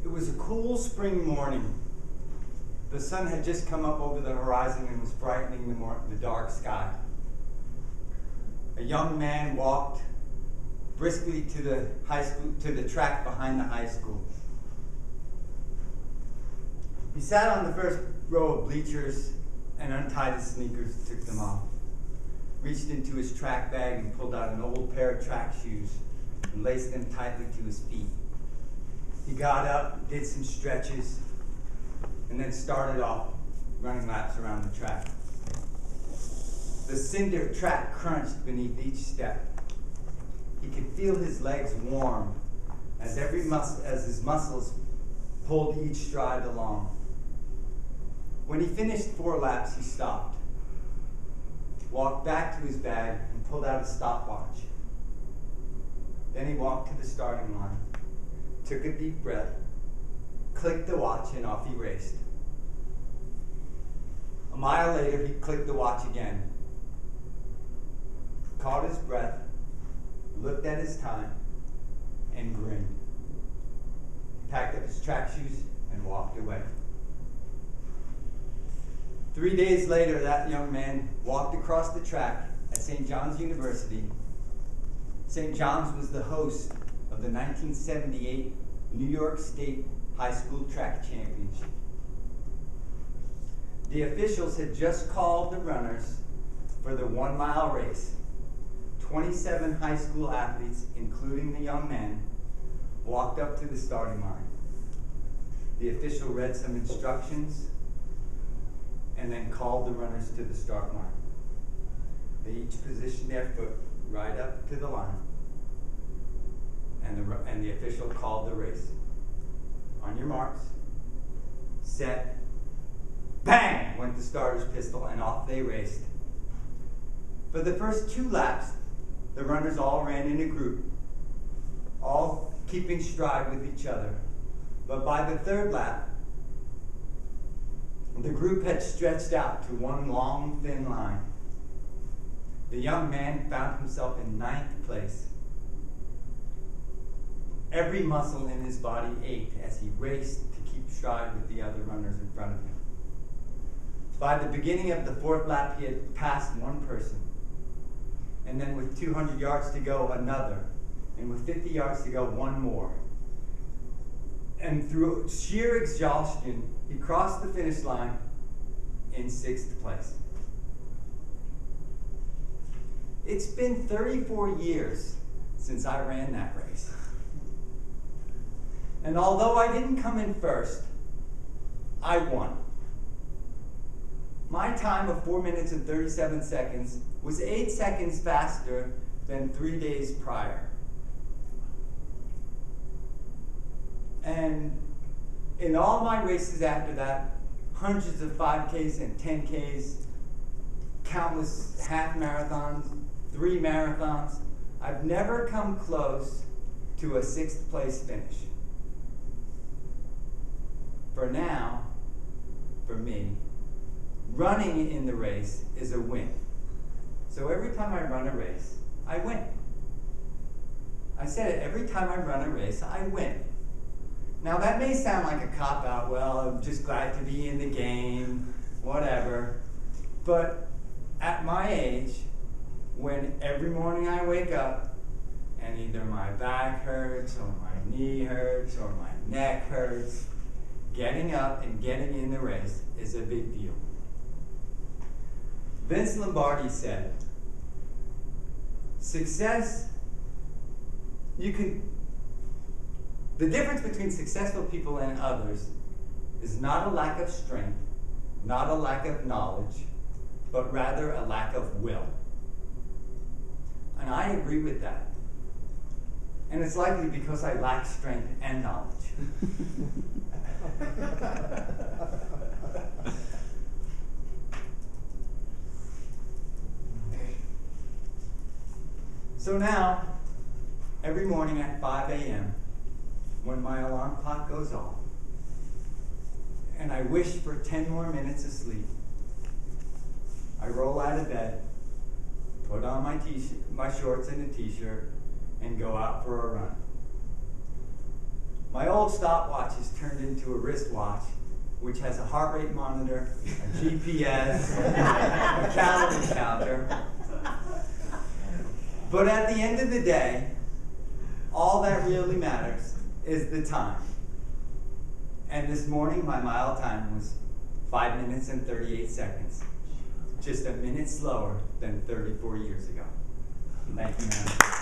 It was a cool spring morning. The sun had just come up over the horizon and was brightening the dark sky. A young man walked briskly to the track behind the high school. He sat on the first row of bleachers and untied his sneakers, took them off, reached into his track bag and pulled out an old pair of track shoes and laced them tightly to his feet. He got up, did some stretches, and then started off running laps around the track. The cinder track crunched beneath each step. He could feel his legs warm as his muscles pulled each stride along. When he finished 4 laps, he stopped, walked back to his bag, and pulled out a stopwatch. Then he walked to the starting line, took a deep breath, clicked the watch, and off he raced. A mile later, he clicked the watch again, caught his breath, looked at his time, and grinned. He packed up his track shoes and walked away. 3 days later, that young man walked across the track at St. John's University. St. John's was the host of the 1978 New York State High School Track Championship. The officials had just called the runners for the 1-mile race. 27 high school athletes, including the young man, walked up to the starting line. The official read some instructions and then called the runners to the start line. They each positioned their foot right up to the line, and the official called the race. On your marks, set, bang, went the starter's pistol, and off they raced. For the first 2 laps, the runners all ran in a group, all keeping stride with each other. But by the 3rd lap, the group had stretched out to one long, thin line. The young man found himself in 9th place. Every muscle in his body ached as he raced to keep stride with the other runners in front of him. By the beginning of the 4th lap, he had passed one person. And then with 200 yards to go, another. And with 50 yards to go, one more. And through sheer exhaustion, he crossed the finish line in 6th place. It's been 34 years since I ran that race. And although I didn't come in first, I won. My time of 4 minutes and 37 seconds was 8 seconds faster than 3 days prior. And in all my races after that, hundreds of 5Ks and 10Ks, countless half marathons, 3 marathons, I've never come close to a 6th place finish. For now, for me, running in the race is a win. So every time I run a race, I win. I said it, every time I run a race, I win. Now that may sound like a cop-out, well, I'm just glad to be in the game, whatever. But at my age, when every morning I wake up and either my back hurts or my knee hurts or my neck hurts, getting up and getting in the race is a big deal. Vince Lombardi said, the difference between successful people and others is not a lack of strength, not a lack of knowledge, but rather a lack of will. And I agree with that. And it's likely because I lack strength and knowledge. So now, every morning at 5 a.m., when my alarm clock goes off, and I wish for 10 more minutes of sleep, I roll out of bed, put on my shorts and a t-shirt, and go out for a run. My old stopwatch has turned into a wristwatch, which has a heart rate monitor, a GPS, a calorie counter. But at the end of the day, all that really matters is the time. And this morning, my mile time was 5 minutes and 38 seconds. Just a minute slower than 34 years ago. Thank you, man.